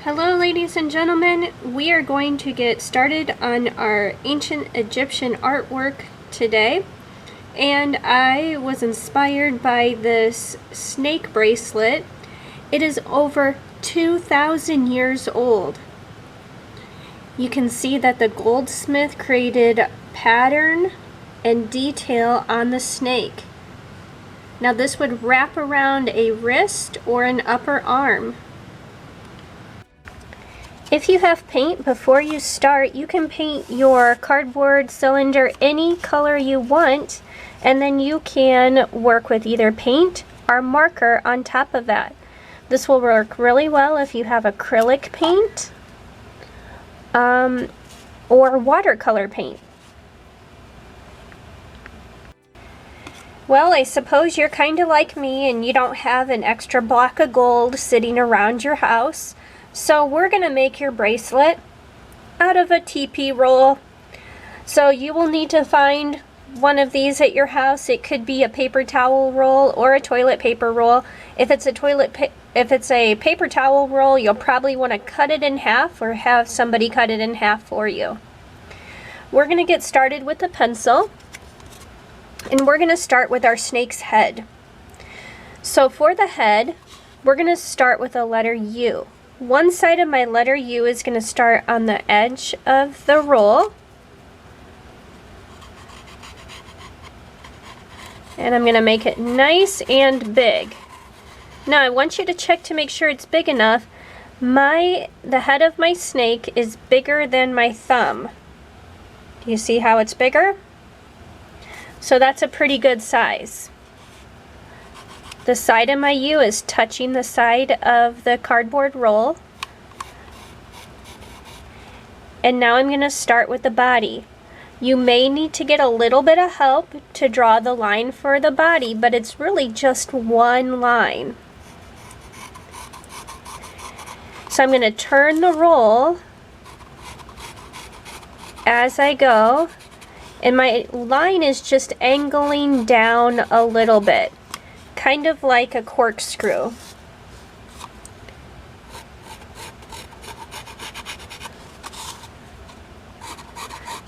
Hello ladies and gentlemen, we are going to get started on our ancient Egyptian artwork today, and I was inspired by this snake bracelet. It is over 2,000 years old. You can see that the goldsmith created pattern and detail on the snake. Now this would wrap around a wrist or an upper arm. If you have paint, before you start, you can paint your cardboard cylinder any color you want, and then you can work with either paint or marker on top of that. This will work really well if you have acrylic paint or watercolor paint. Well, I suppose you're kind of like me and you don't have an extra block of gold sitting around your house. So we're going to make your bracelet out of a TP roll. So you will need to find one of these at your house. It could be a paper towel roll or a toilet paper roll. If it's a paper towel roll, you'll probably want to cut it in half or have somebody cut it in half for you. We're going to get started with the pencil, and we're going to start with our snake's head. So for the head, we're going to start with a letter U. One side of my letter U is going to start on the edge of the roll. And I'm going to make it nice and big. Now I want you to check to make sure it's big enough. The head of my snake is bigger than my thumb. Do you see how it's bigger? So that's a pretty good size. The side of my U is touching the side of the cardboard roll. And now I'm going to start with the body. You may need to get a little bit of help to draw the line for the body, but it's really just one line. So I'm going to turn the roll as I go, and my line is just angling down a little bit, kind of like a corkscrew.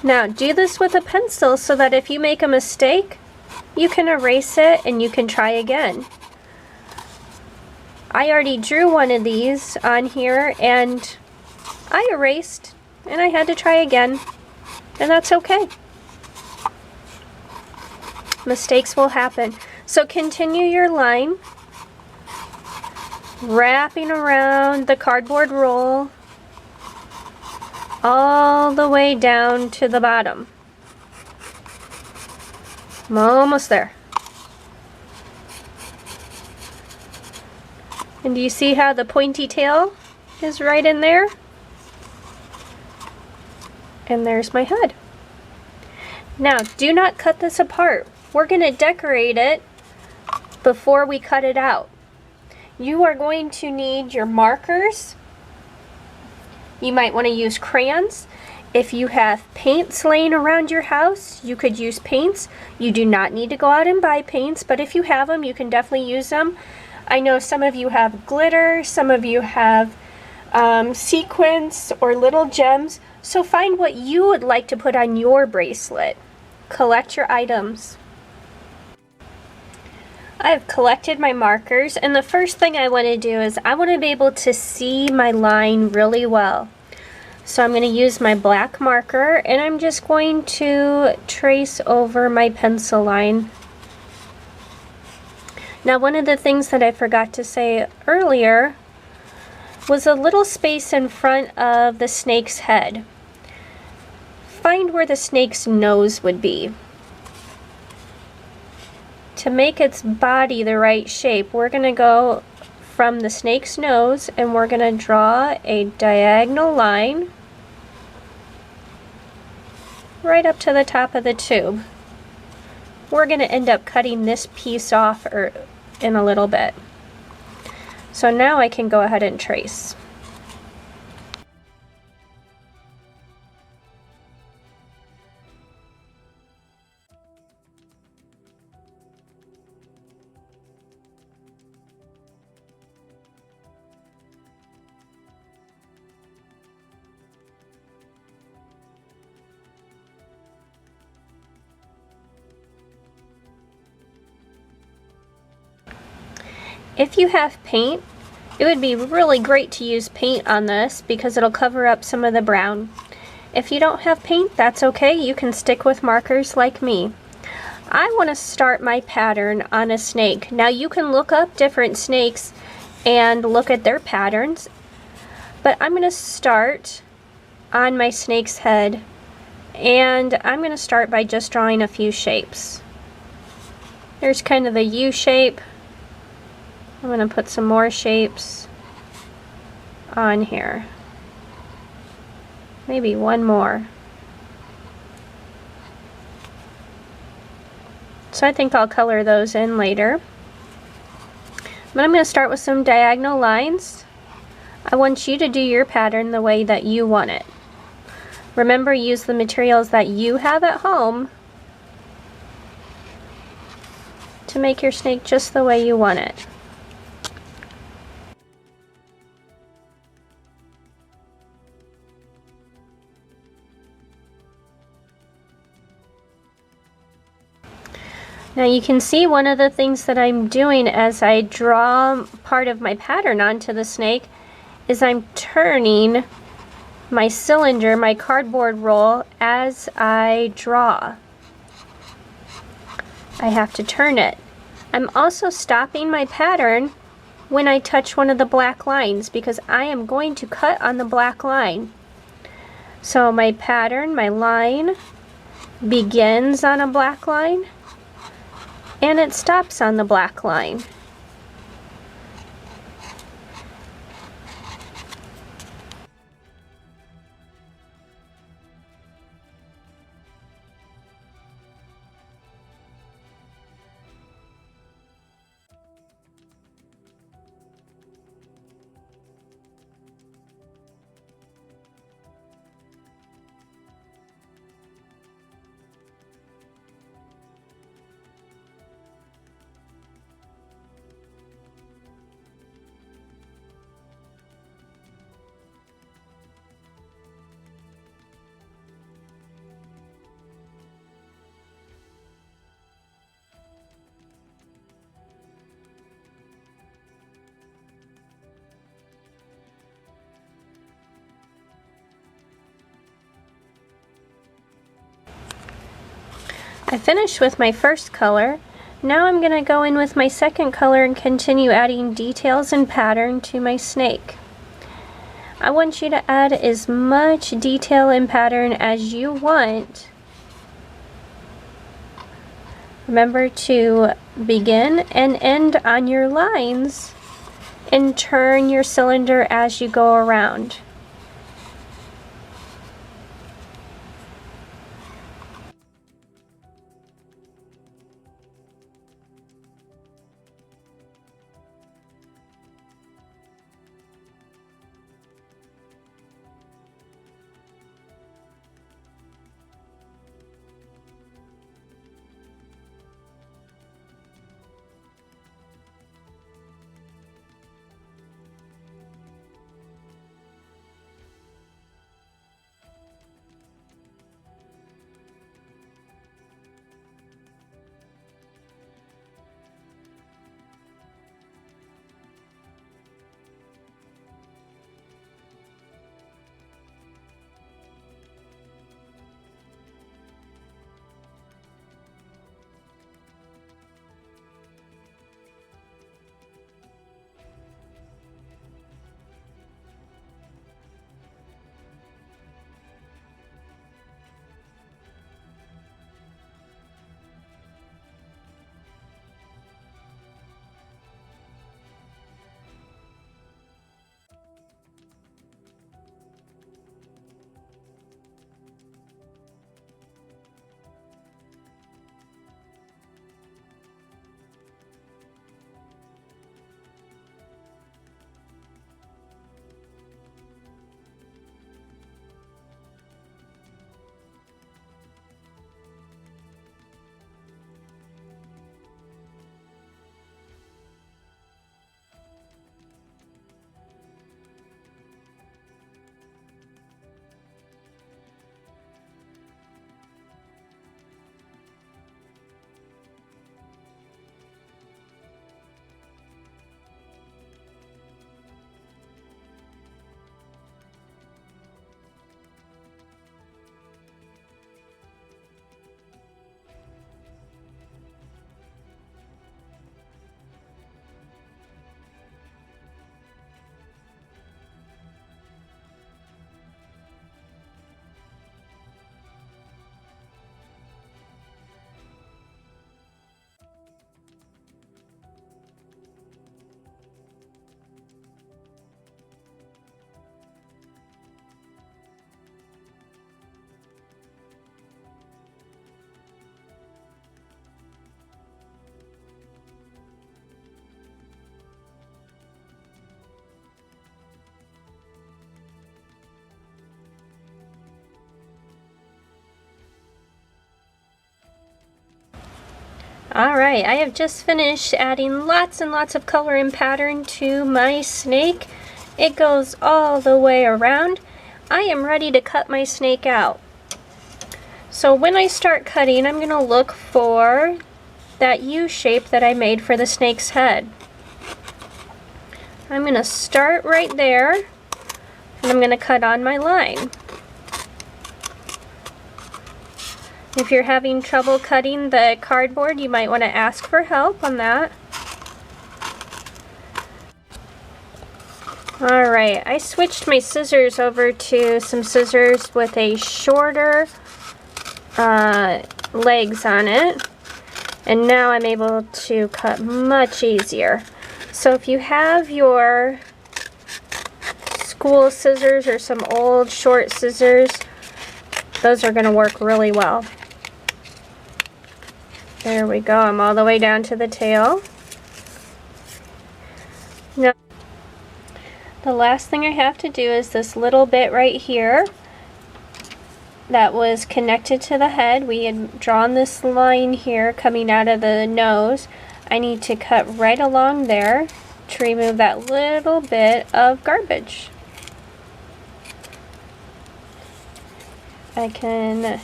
Now do this with a pencil so that if you make a mistake, you can erase it and you can try again. I already drew one of these on here and I erased and I had to try again, and that's okay. Mistakes will happen. So continue your line, wrapping around the cardboard roll all the way down to the bottom. I'm almost there. And do you see how the pointy tail is right in there? And there's my head. Now, do not cut this apart. We're going to decorate it before we cut it out. You are going to need your markers. You might want to use crayons. If you have paints laying around your house, you could use paints. You do not need to go out and buy paints, but if you have them, you can definitely use them. I know some of you have glitter, some of you have sequins or little gems, so find what you would like to put on your bracelet. Collect your items. I've collected my markers, and the first thing I want to do is I want to be able to see my line really well. So I'm going to use my black marker and I'm just going to trace over my pencil line. Now, one of the things that I forgot to say earlier was a little space in front of the snake's head. Find where the snake's nose would be. To make its body the right shape, we're going to go from the snake's nose and we're going to draw a diagonal line right up to the top of the tube. We're going to end up cutting this piece off in a little bit. So now I can go ahead and trace. If you have paint, it would be really great to use paint on this because it'll cover up some of the brown. If you don't have paint, that's okay. You can stick with markers like me. I want to start my pattern on a snake. Now you can look up different snakes and look at their patterns, but I'm going to start on my snake's head, and I'm going to start by just drawing a few shapes. There's kind of a U shape. I'm going to put some more shapes on here. Maybe one more. So I think I'll color those in later. But I'm going to start with some diagonal lines. I want you to do your pattern the way that you want it. Remember, use the materials that you have at home to make your snake just the way you want it. Now you can see one of the things that I'm doing as I draw part of my pattern onto the snake is I'm turning my cylinder, my cardboard roll, as I draw. I have to turn it. I'm also stopping my pattern when I touch one of the black lines because I am going to cut on the black line. So my pattern, my line, begins on a black line and it stops on the black line. I finished with my first color. Now I'm going to go in with my second color and continue adding details and pattern to my snake. I want you to add as much detail and pattern as you want. Remember to begin and end on your lines and turn your cylinder as you go around. Alright, I have just finished adding lots and lots of color and pattern to my snake. It goes all the way around. I am ready to cut my snake out. So when I start cutting, I'm going to look for that U shape that I made for the snake's head. I'm going to start right there, and I'm going to cut on my line. If you're having trouble cutting the cardboard, you might want to ask for help on that. Alright, I switched my scissors over to some scissors with a shorter legs on it, and now I'm able to cut much easier. So if you have your school scissors or some old short scissors, those are going to work really well. There we go, I'm all the way down to the tail. Now, the last thing I have to do is this little bit right here that was connected to the head. We had drawn this line here coming out of the nose. I need to cut right along there to remove that little bit of garbage. I can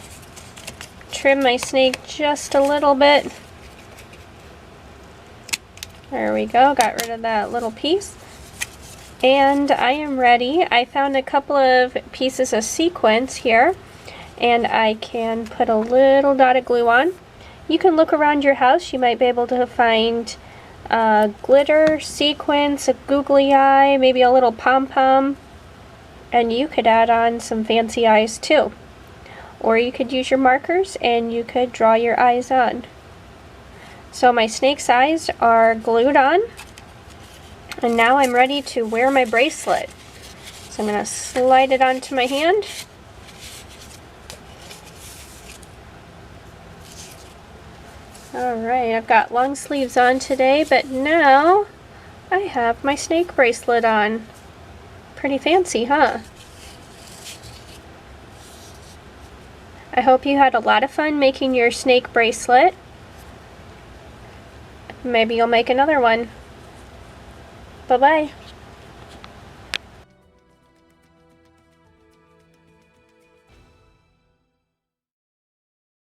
trim my snake just a little bit. There we go, got rid of that little piece. And I am ready. I found a couple of pieces of sequins here, and I can put a little dot of glue on. You can look around your house, you might be able to find glitter, sequins, a googly eye, maybe a little pom-pom, and you could add on some fancy eyes too. Or you could use your markers and you could draw your eyes on. So my snake's eyes are glued on, and now I'm ready to wear my bracelet. So I'm going to slide it onto my hand. Alright, I've got long sleeves on today, but now I have my snake bracelet on. Pretty fancy, huh? I hope you had a lot of fun making your snake bracelet. Maybe you'll make another one. Bye-bye.